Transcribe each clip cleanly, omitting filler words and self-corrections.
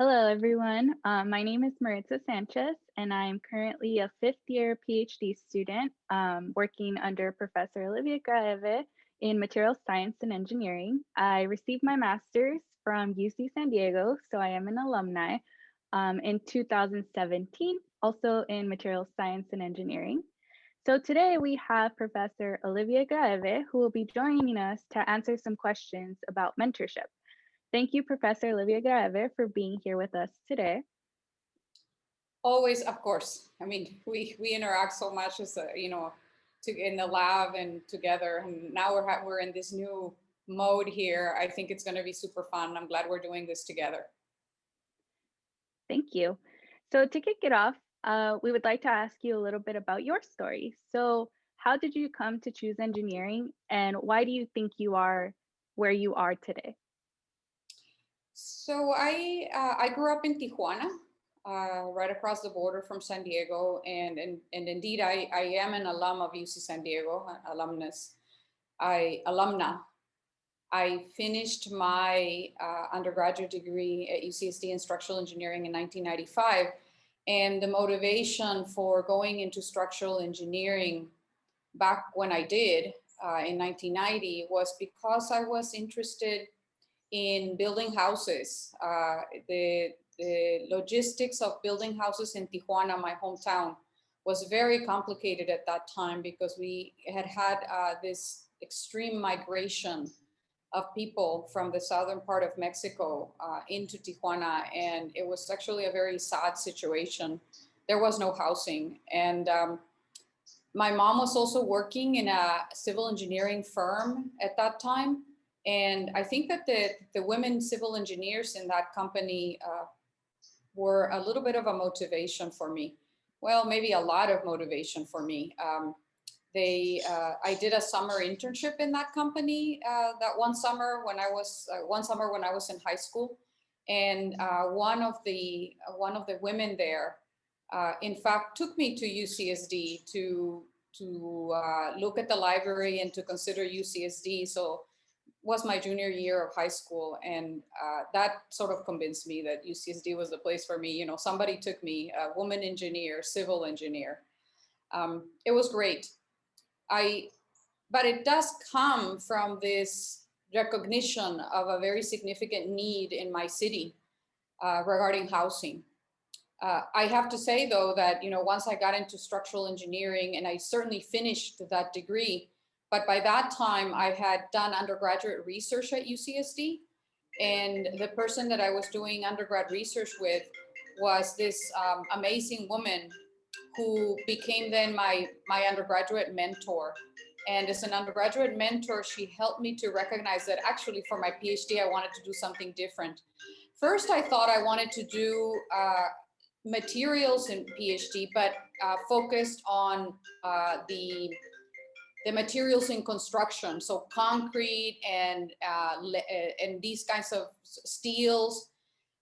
Hello, everyone. My name is Maritza Sanchez, and I'm currently a fifth year PhD student working under Professor Olivia Graeve in Material Science and Engineering. I received my master's from UC San Diego, so I am an alumni in 2017, also in Material Science and Engineering. So today we have Professor Olivia Graeve, who will be joining us to answer some questions about mentorship. Thank you, Professor Olivia Graeve, for being here with us today. Always, of course. I mean, we interact so much as in the lab and together. And now we're in this new mode here. I think it's going to be super fun. I'm glad we're doing this together. Thank you. So to kick it off, we would like to ask you a little bit about your story. So how did you come to choose engineering, and why do you think you are where you are today? So I grew up in Tijuana, right across the border from San Diego, and indeed I am an alum of UC San Diego, alumna. I finished my undergraduate degree at UCSD in structural engineering in 1995. And the motivation for going into structural engineering back when I did in 1990 was because I was interested in building houses. The logistics of building houses in Tijuana, my hometown, was very complicated at that time because we had this extreme migration of people from the southern part of Mexico into Tijuana. And it was actually a very sad situation. There was no housing. And my mom was also working in a civil engineering firm at that time. And I think that the women civil engineers in that company were a little bit of a motivation for me. Well, maybe a lot of motivation for me. I did a summer internship in that company that one summer when I was in high school, and one of the women there, in fact, took me to UCSD to look at the library and to consider UCSD. So was my junior year of high school, and that sort of convinced me that UCSD was the place for me. You know, somebody took me, a woman engineer, civil engineer. It was great. But it does come from this recognition of a very significant need in my city regarding housing. I have to say though that, you know, once I got into structural engineering, and I certainly finished that degree, but by that time I had done undergraduate research at UCSD, and the person that I was doing undergrad research with was this amazing woman who became then my undergraduate mentor. And as an undergraduate mentor, she helped me to recognize that actually for my PhD, I wanted to do something different. First, I thought I wanted to do materials in PhD, but focused on the materials in construction, so concrete and these kinds of steels.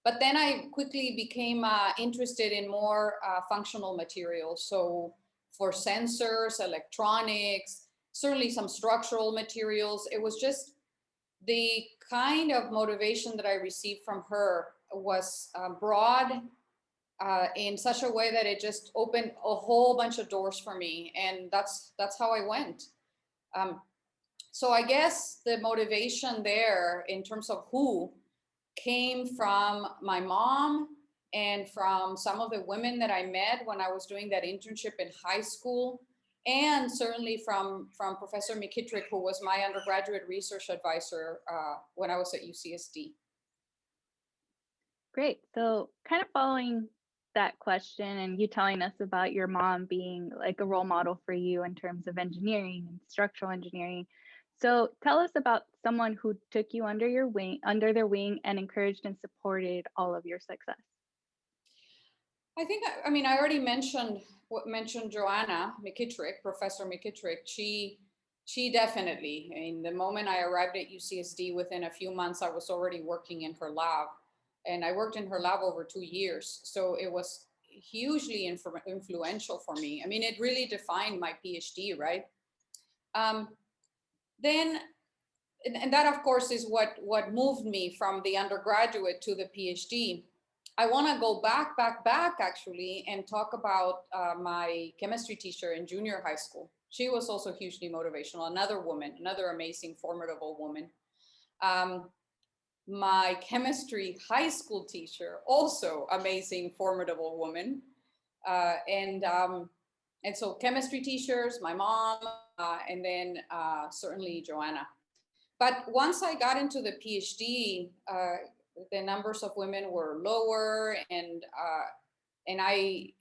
But then I quickly became interested in more functional materials. So for sensors, electronics, certainly some structural materials. It was just the kind of motivation that I received from her was broad in such a way that it just opened a whole bunch of doors for me. And that's how I went. Um, so I guess the motivation there in terms of who came from my mom and from some of the women that I met when I was doing that internship in high school, and certainly from Professor McKittrick, who was my undergraduate research advisor when I was at UCSD. Great. So kind of following that question and you telling us about your mom being like a role model for you in terms of engineering and structural engineering. So tell us about someone who took you under their wing and encouraged and supported all of your success. I mean, I already mentioned Joanna McKittrick, Professor McKittrick. She definitely, I mean, the moment I arrived at UCSD, within a few months, I was already working in her lab, and I worked in her lab over 2 years. So it was hugely influential for me. I mean, it really defined my PhD, right? Um, then, and that of course is what moved me from the undergraduate to the PhD. I want to go back actually and talk about my chemistry teacher in junior high school. She was also hugely motivational. Another woman, another amazing, formidable woman. Um, my chemistry high school teacher, also amazing, formidable woman. Uh, and um, and so chemistry teachers, my mom, and then certainly Joanna. But once I got into the PhD, the numbers of women were lower, and I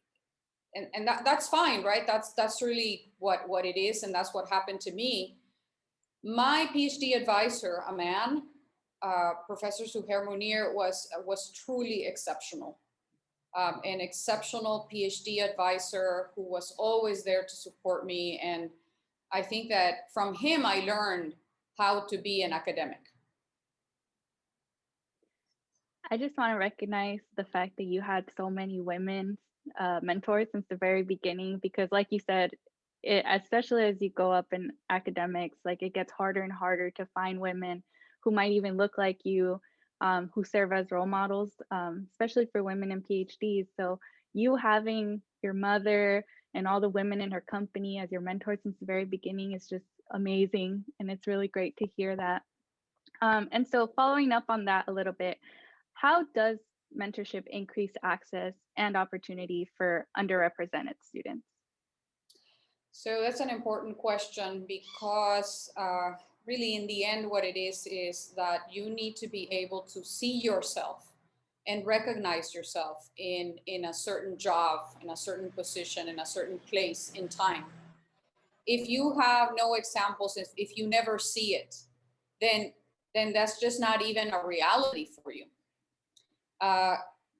and that's fine, right? That's really what it is, and that's what happened to me. My PhD advisor, a man, Professor Suhair Munir, was truly exceptional. An exceptional PhD advisor who was always there to support me, and I think that from him I learned how to be an academic. I just want to recognize the fact that you had so many women mentors since the very beginning, because, like you said, especially as you go up in academics, like it gets harder and harder to find women who might even look like you, who serve as role models, especially for women in PhDs. So you having your mother and all the women in her company as your mentors since the very beginning is just amazing, and it's really great to hear that. And so following up on that a little bit, how does mentorship increase access and opportunity for underrepresented students? So that's an important question because really in the end what it is that you need to be able to see yourself and recognize yourself in a certain job, in a certain position, in a certain place in time. If you have no examples, if you never see it, then that's just not even a reality for you. Uh,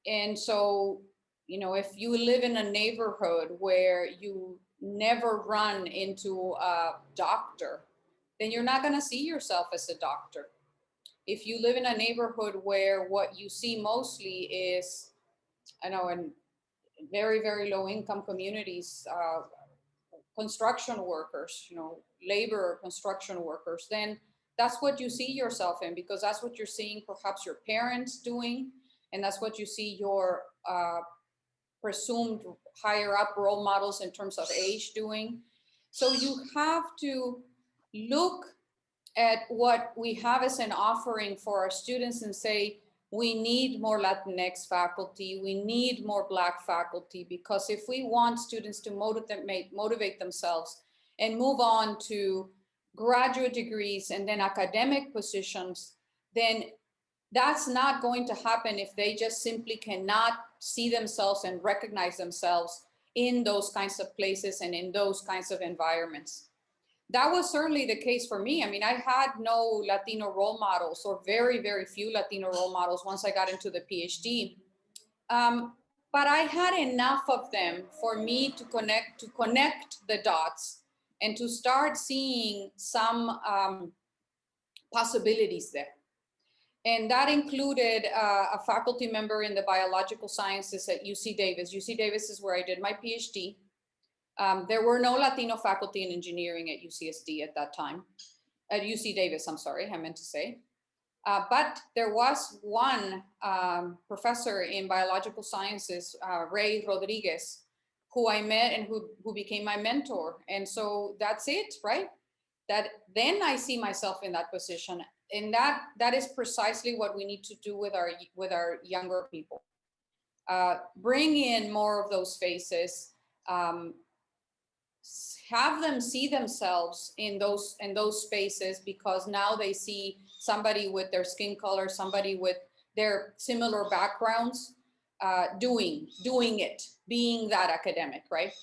and so, you know, if you live in a neighborhood where you never run into a doctor, then you're not going to see yourself as a doctor. If you live in a neighborhood where what you see mostly is, I know, in very, very low income communities, construction workers, you know, labor construction workers, then that's what you see yourself in, because that's what you're seeing perhaps your parents doing, and that's what you see your presumed higher up role models in terms of age doing. So you have to look at what we have as an offering for our students and say, we need more Latinx faculty, we need more Black faculty, because if we want students to motivate themselves and move on to graduate degrees and then academic positions, then that's not going to happen if they just simply cannot see themselves and recognize themselves in those kinds of places and in those kinds of environments. That was certainly the case for me. I mean, I had no Latino role models, or very, very few Latino role models once I got into the PhD. But I had enough of them for me to connect the dots and to start seeing some possibilities there. And that included a faculty member in the biological sciences at UC Davis. UC Davis is where I did my PhD. There were no Latino faculty in engineering at UCSD at that time, at UC Davis, I'm sorry, I meant to say. But there was one professor in biological sciences, Ray Rodriguez, who I met and who became my mentor. And so that's it, right? That then I see myself in that position. And that is precisely what we need to do with our younger people. Bring in more of those faces, have them see themselves in those spaces, because now they see somebody with their skin color, somebody with their similar backgrounds, doing it, being that academic, right?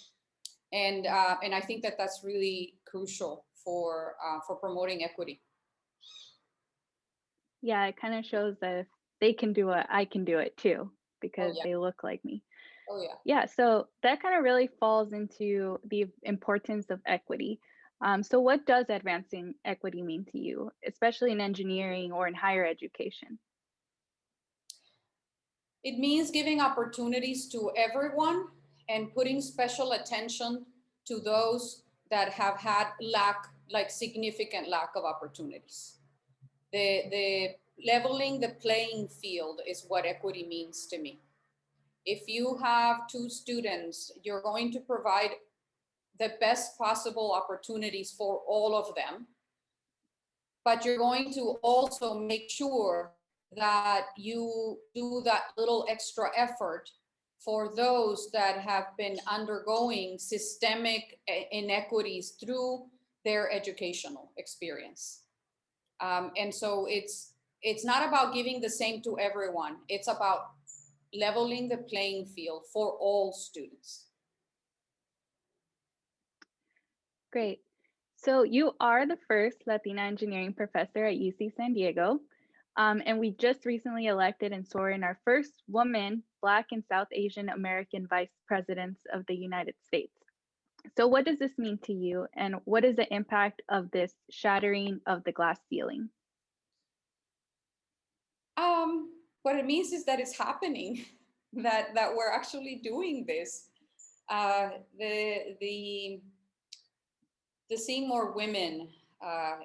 And I think that that's really crucial for promoting equity. Yeah, it kind of shows that if they can do it, I can do it too, Oh because yeah. they look like me. Oh yeah. Yeah, so that kind of really falls into the importance of equity. So what does advancing equity mean to you, especially in engineering or in higher education? It means giving opportunities to everyone and putting special attention to those that have had significant lack of opportunities. The leveling the playing field is what equity means to me. If you have two students, you're going to provide the best possible opportunities for all of them, but you're going to also make sure that you do that little extra effort for those that have been undergoing systemic inequities through their educational experience. And so it's not about giving the same to everyone. It's about leveling the playing field for all students. Great. So you are the first Latina engineering professor at UC San Diego. And we just recently elected and swore in our first woman, Black and South Asian American vice presidents of the United States. So what does this mean to you? And what is the impact of this shattering of the glass ceiling? What it means is that it's happening, that we're actually doing this. The seeing more women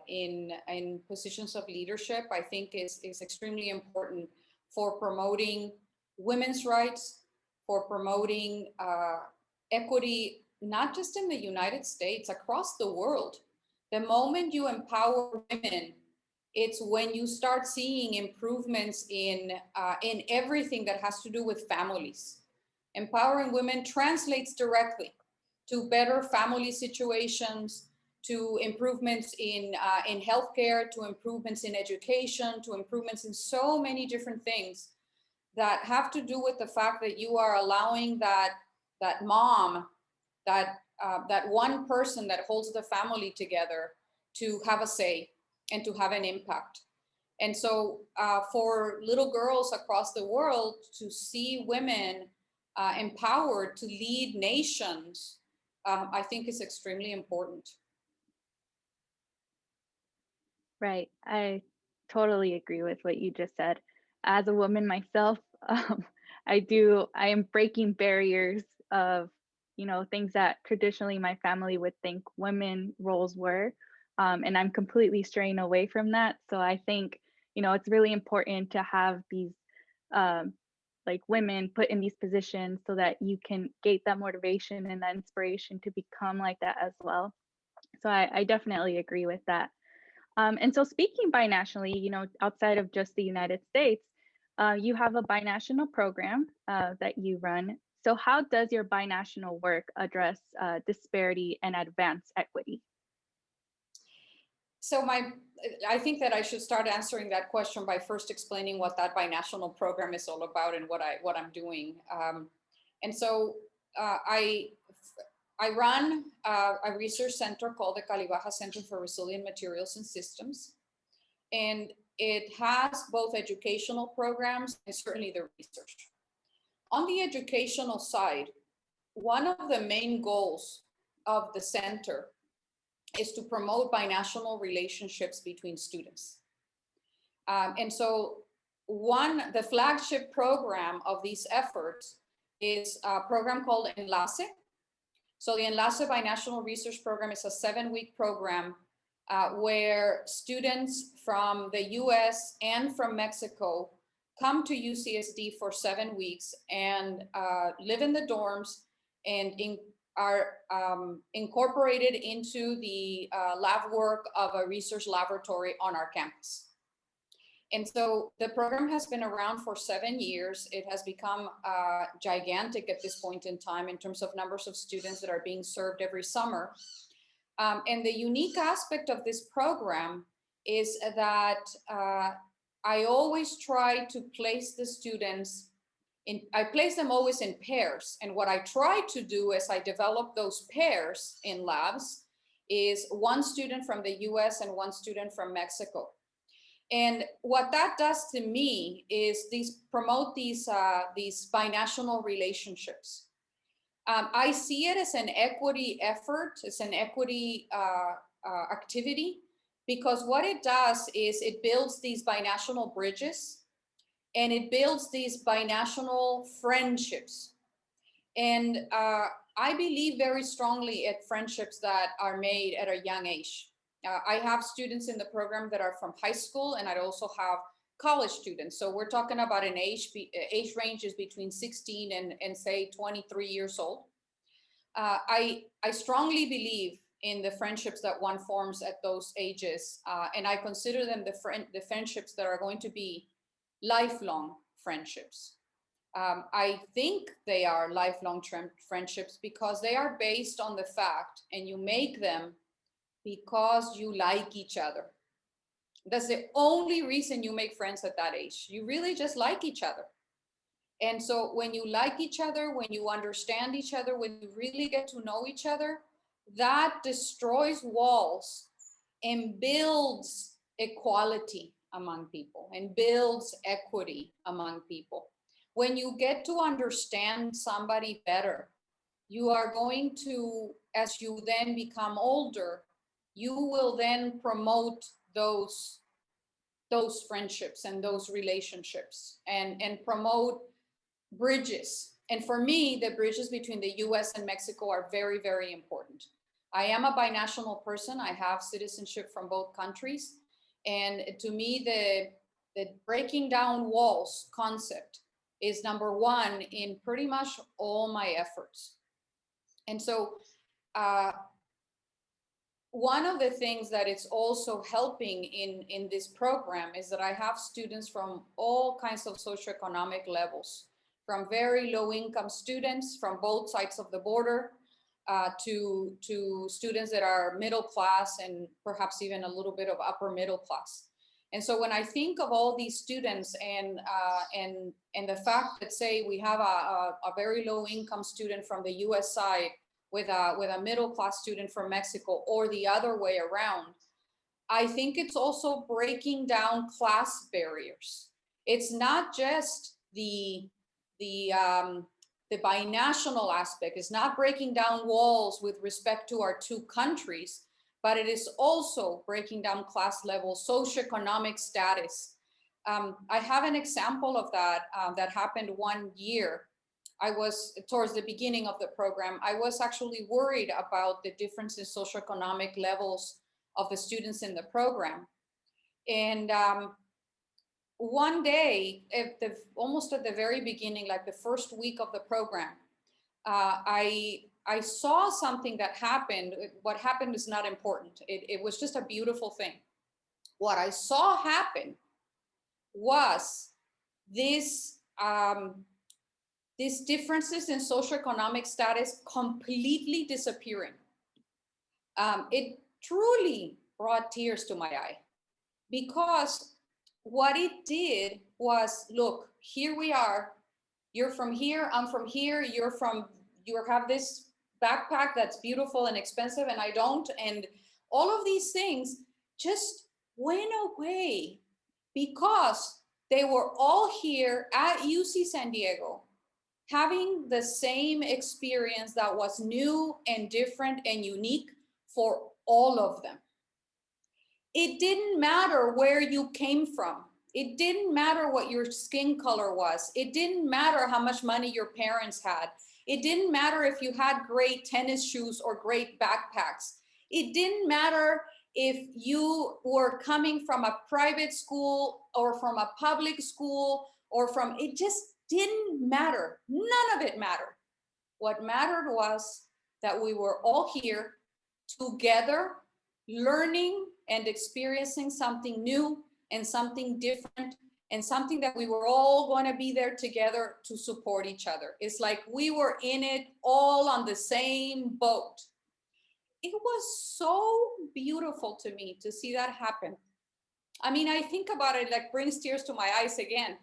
in positions of leadership, I think is extremely important for promoting women's rights, for promoting equity, not just in the United States, across the world. The moment you empower women, it's when you start seeing improvements in everything that has to do with families. Empowering women translates directly to better family situations, to improvements in healthcare, to improvements in education, to improvements in so many different things that have to do with the fact that you are allowing that mom, that one person that holds the family together, to have a say and to have an impact. And so for little girls across the world to see women empowered to lead nations, I think is extremely important. Right. I totally agree with what you just said. As a woman myself, I am breaking barriers of, things that traditionally my family would think women roles were. And I'm completely straying away from that. So I think, it's really important to have these um, like women put in these positions so that you can gate that motivation and that inspiration to become like that as well. So I definitely agree with that. And so speaking binationally, outside of just the United States, you have a binational program that you run. So how does your binational work address disparity and advance equity? So I think that I should start answering that question by first explaining what that binational program is all about and what I'm doing. And so I run a research center called the CaliBaja Center for Resilient Materials and Systems. And it has both educational programs and certainly the research. On the educational side, one of the main goals of the center is to promote binational relationships between students. And so the flagship program of these efforts is a program called Enlace. So the Enlace Binational Research Program is a 7-week program where students from the US and from Mexico come to UCSD for 7 weeks and live in the dorms and are incorporated into the lab work of a research laboratory on our campus. And so the program has been around for 7 years. It has become gigantic at this point in time in terms of numbers of students that are being served every summer. And the unique aspect of this program is that I always try to place the students I place them always in pairs. And what I try to do as I develop those pairs in labs is one student from the US and one student from Mexico. And what that does to me is promote these binational relationships. I see it as an equity effort, as an equity activity, because what it does is it builds these binational bridges and it builds these binational friendships. And I believe very strongly at friendships that are made at a young age. I have students in the program that are from high school, and I also have college students. So we're talking about an age ranges between 16 and say 23 years old. I strongly believe in the friendships that one forms at those ages, and I consider them the friendships that are going to be lifelong friendships. I think they are lifelong friendships because they are based on the fact, and you make them because you like each other. That's the only reason you make friends at that age. You really just like each other. And so when you like each other, when you understand each other, when you really get to know each other, that destroys walls and builds equality among people and builds equity among people. When you get to understand somebody better, you are going to, as you then become older, you will then promote those friendships and those relationships and promote bridges. And for me, the bridges between the US and Mexico are very, very important. I am a binational person. I have citizenship from both countries. And to me, the breaking down walls concept is number one in pretty much all my efforts. And so one of the things that it's also helping in this program is that I have students from all kinds of socioeconomic levels, from very low income students from both sides of the border to students that are middle class and perhaps even a little bit of upper middle class. And so when I think of all these students and the fact that, say, we have a very low income student from the US side with a middle class student from Mexico, or the other way around, I think it's also breaking down class barriers. It's not just the binational aspect. It's not breaking down walls with respect to our two countries, but it is also breaking down class levels, socioeconomic status. I have an example of that that happened one year. I was towards the beginning of the program, I was actually worried about the difference in socioeconomic levels of the students in the program. And one day, almost at the very beginning, like the first week of the program, I saw something that happened. What happened is not important. It was just a beautiful thing. What I saw happen was this these differences in socioeconomic status completely disappearing. It truly brought tears to my eye because what it did was, look, here we are. You're from here, I'm from here, you have this backpack that's beautiful and expensive and I don't. And all of these things just went away because they were all here at UC San Diego having the same experience that was new and different and unique for all of them. It didn't matter where you came from. It didn't matter what your skin color was. It didn't matter how much money your parents had. It didn't matter if you had great tennis shoes or great backpacks. It didn't matter if you were coming from a private school or from a public school or from, it just didn't matter. None of it mattered. What mattered was that we were all here together, learning and experiencing something new and something different and something that we were all going to be there together to support each other. It's like we were in it all on the same boat. It was so beautiful to me to see that happen. I mean, I think about it, like brings tears to my eyes again,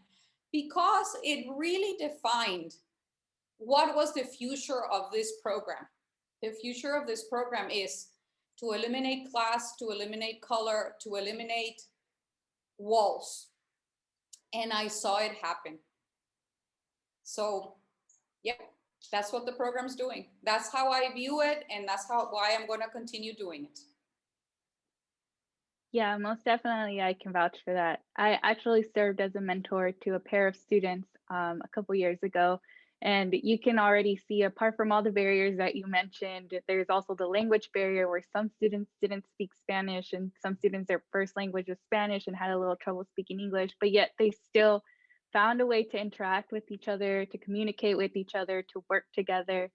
because it really defined what was the future of this program. The future of this program is to eliminate class, to eliminate color, to eliminate walls. And I saw it happen. So, yeah, that's what the program's doing. That's how I view it, and that's why I'm going to continue doing it. Yeah, most definitely, I can vouch for that. I actually served as a mentor to a pair of students a couple years ago, And you can already see, apart from all the barriers that you mentioned, there's also the language barrier where some students didn't speak Spanish and some students, their first language was Spanish and had a little trouble speaking English, but yet they still found a way to interact with each other, to communicate with each other, to work together.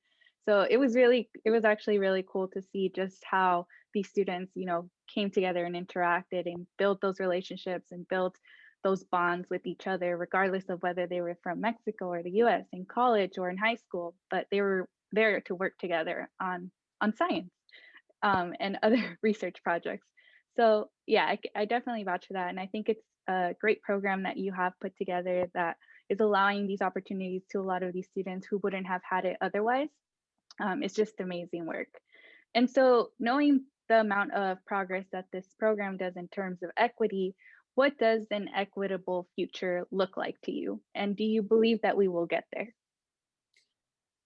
So it was actually really cool to see just how these students, came together and interacted and built those relationships and built those bonds with each other, regardless of whether they were from Mexico or the US in college or in high school, but they were there to work together on science and other research projects. So yeah, I definitely vouch for that. And I think it's a great program that you have put together that is allowing these opportunities to a lot of these students who wouldn't have had it otherwise. It's just amazing work. And so knowing the amount of progress that this program does in terms of equity, what does an equitable future look like to you? And do you believe that we will get there?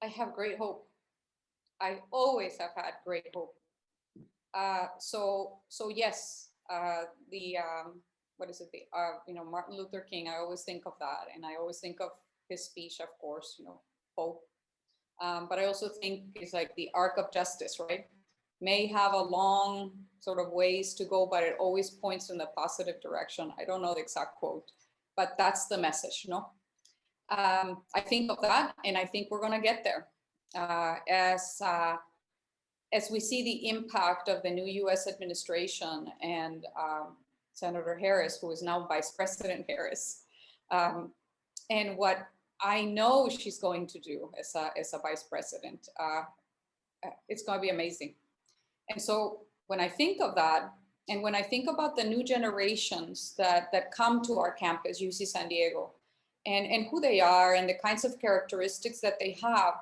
I have great hope. I always have had great hope. So yes, the what is it? The Martin Luther King. I always think of that, and I always think of his speech, of course. Hope. But I also think it's like the arc of justice, right? May have a long sort of ways to go, but it always points in the positive direction. I don't know the exact quote, but that's the message, I think of that, and I think we're going to get there as we see the impact of the new U.S. administration and Senator Harris, who is now Vice President Harris, and what I know she's going to do as a vice president. It's going to be amazing. And so when I think of that, and when I think about the new generations that come to our campus, UC San Diego, and who they are and the kinds of characteristics that they have,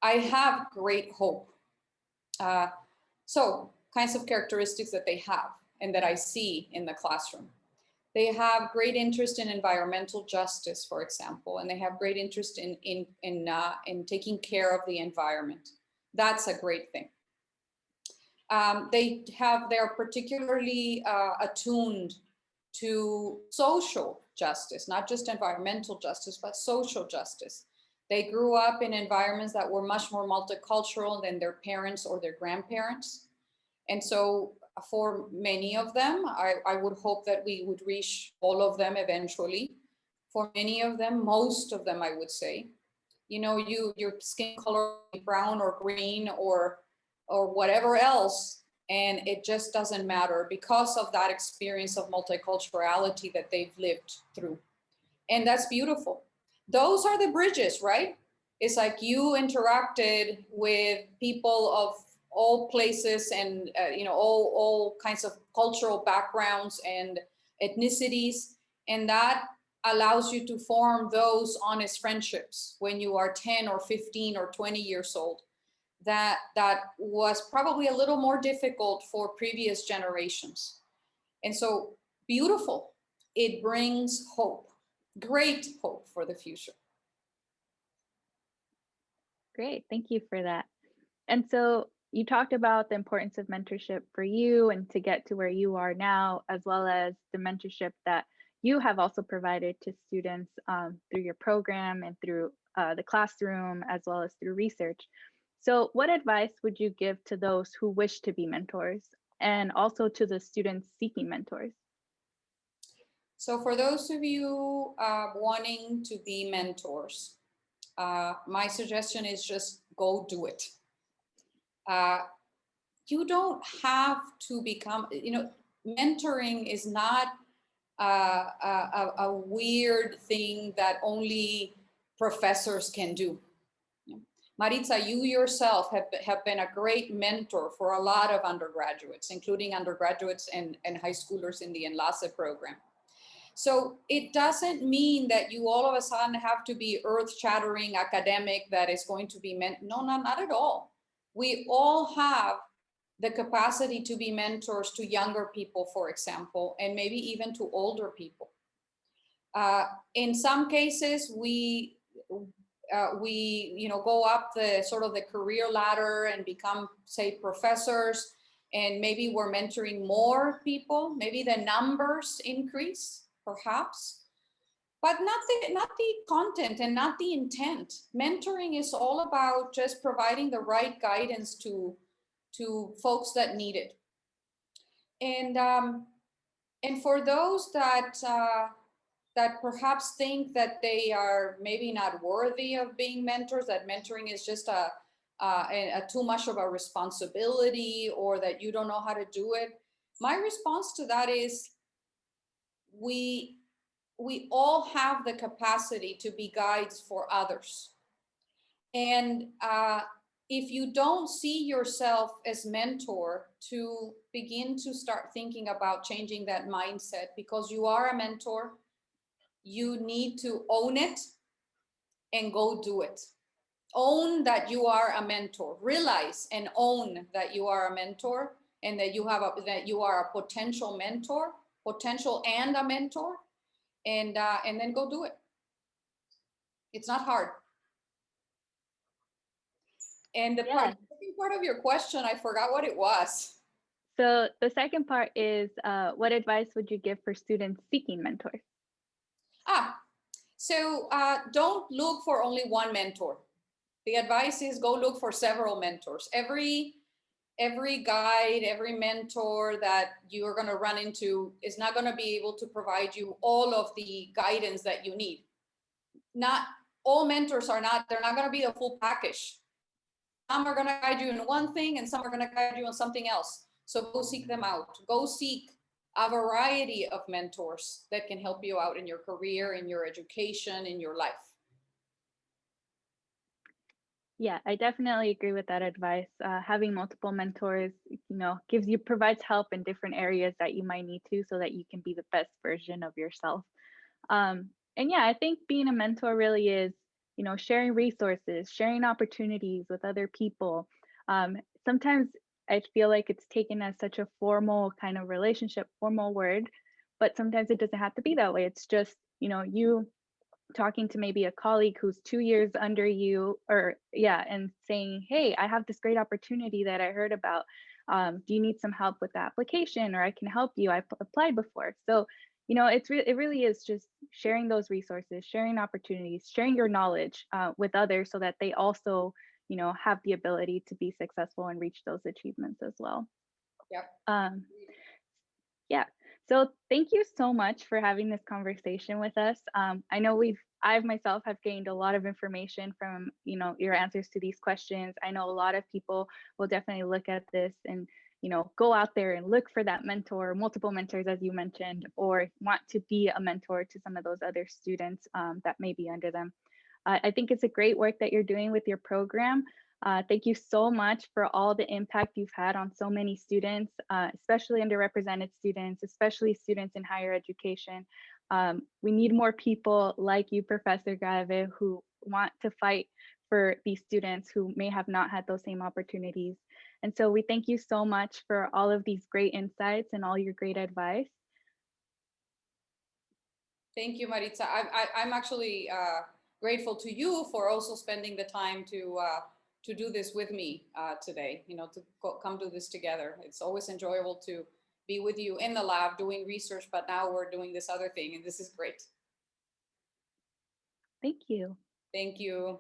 I have great hope. So kinds of characteristics that they have and that I see in the classroom. They have great interest in environmental justice, for example, and they have great interest in taking care of the environment. That's a great thing. They're particularly attuned to social justice, not just environmental justice, but social justice. They grew up in environments that were much more multicultural than their parents or their grandparents. And so for many of them, I would hope that we would reach all of them eventually. For many of them, most of them, I would say, your skin color, brown or green or whatever else, and it just doesn't matter because of that experience of multiculturality that they've lived through. And that's beautiful. Those are the bridges, right? It's like you interacted with people of all places and all kinds of cultural backgrounds and ethnicities, and that allows you to form those honest friendships when you are 10 or 15 or 20 years old. That was probably a little more difficult for previous generations. And so beautiful. It brings hope, great hope for the future. Great, thank you for that. And so you talked about the importance of mentorship for you and to get to where you are now, as well as the mentorship that you have also provided to students through your program and through the classroom, as well as through research. So what advice would you give to those who wish to be mentors and also to the students seeking mentors? So for those of you wanting to be mentors, my suggestion is just go do it. You don't have to become, mentoring is not a weird thing that only professors can do. Maritza, you yourself have been a great mentor for a lot of undergraduates, including undergraduates and high schoolers in the Enlace program. So it doesn't mean that you all of a sudden have to be earth-shattering academic that is going to be meant. No, not at all. We all have the capacity to be mentors to younger people, for example, and maybe even to older people. In some cases, we go up the sort of the career ladder and become, say, professors, and maybe we're mentoring more people. Maybe the numbers increase, perhaps. but not the content and not the intent. Mentoring is all about just providing the right guidance to folks that need it. And for those that perhaps think that they are maybe not worthy of being mentors, that mentoring is just a too much of a responsibility, or that you don't know how to do it, my response to that is we all have the capacity to be guides for others. And if you don't see yourself as mentor, to begin to start thinking about changing that mindset, because you are a mentor. You need to own it and go do it. Own that you are a mentor. Realize and own that you are a mentor, and that you are a potential mentor, potential and a mentor, and then go do it. It's not hard. And the Yeah. second part of your question, I forgot what it was. So the second part is, what advice would you give for students seeking mentors? So don't look for only one mentor. The advice is go look for several mentors. Every guide, every mentor that you are going to run into is not going to be able to provide you all of the guidance that you need. Not all mentors they're not going to be a full package. Some are going to guide you in one thing, and some are going to guide you on something else. So go seek them out. Go seek a variety of mentors that can help you out in your career, in your education, in your life. Yeah, I definitely agree with that advice. Having multiple mentors, provides help in different areas that you might need to, so that you can be the best version of yourself. And yeah, I think being a mentor really is, sharing resources, sharing opportunities with other people. Sometimes I feel like it's taken as such a formal kind of relationship, formal word, but sometimes it doesn't have to be that way. It's just, you talking to maybe a colleague who's 2 years under you, or and saying, hey, I have this great opportunity that I heard about. Do you need some help with the application, or I can help you? I applied before. So it really is just sharing those resources, sharing opportunities, sharing your knowledge with others, so that they also have the ability to be successful and reach those achievements as well. Yep. Yeah. So thank you so much for having this conversation with us. I know I myself have gained a lot of information from, your answers to these questions. I know a lot of people will definitely look at this and, go out there and look for that mentor, multiple mentors, as you mentioned, or want to be a mentor to some of those other students that may be under them. I think it's a great work that you're doing with your program. Thank you so much for all the impact you've had on so many students, especially underrepresented students, especially students in higher education. We need more people like you, Professor Graeve, who want to fight for these students who may have not had those same opportunities. And so we thank you so much for all of these great insights and all your great advice. Thank you, Maritza. I'm actually grateful to you for also spending the time to do this with me today, to come do this together. It's always enjoyable to be with you in the lab doing research, but now we're doing this other thing, and this is great. Thank you. Thank you.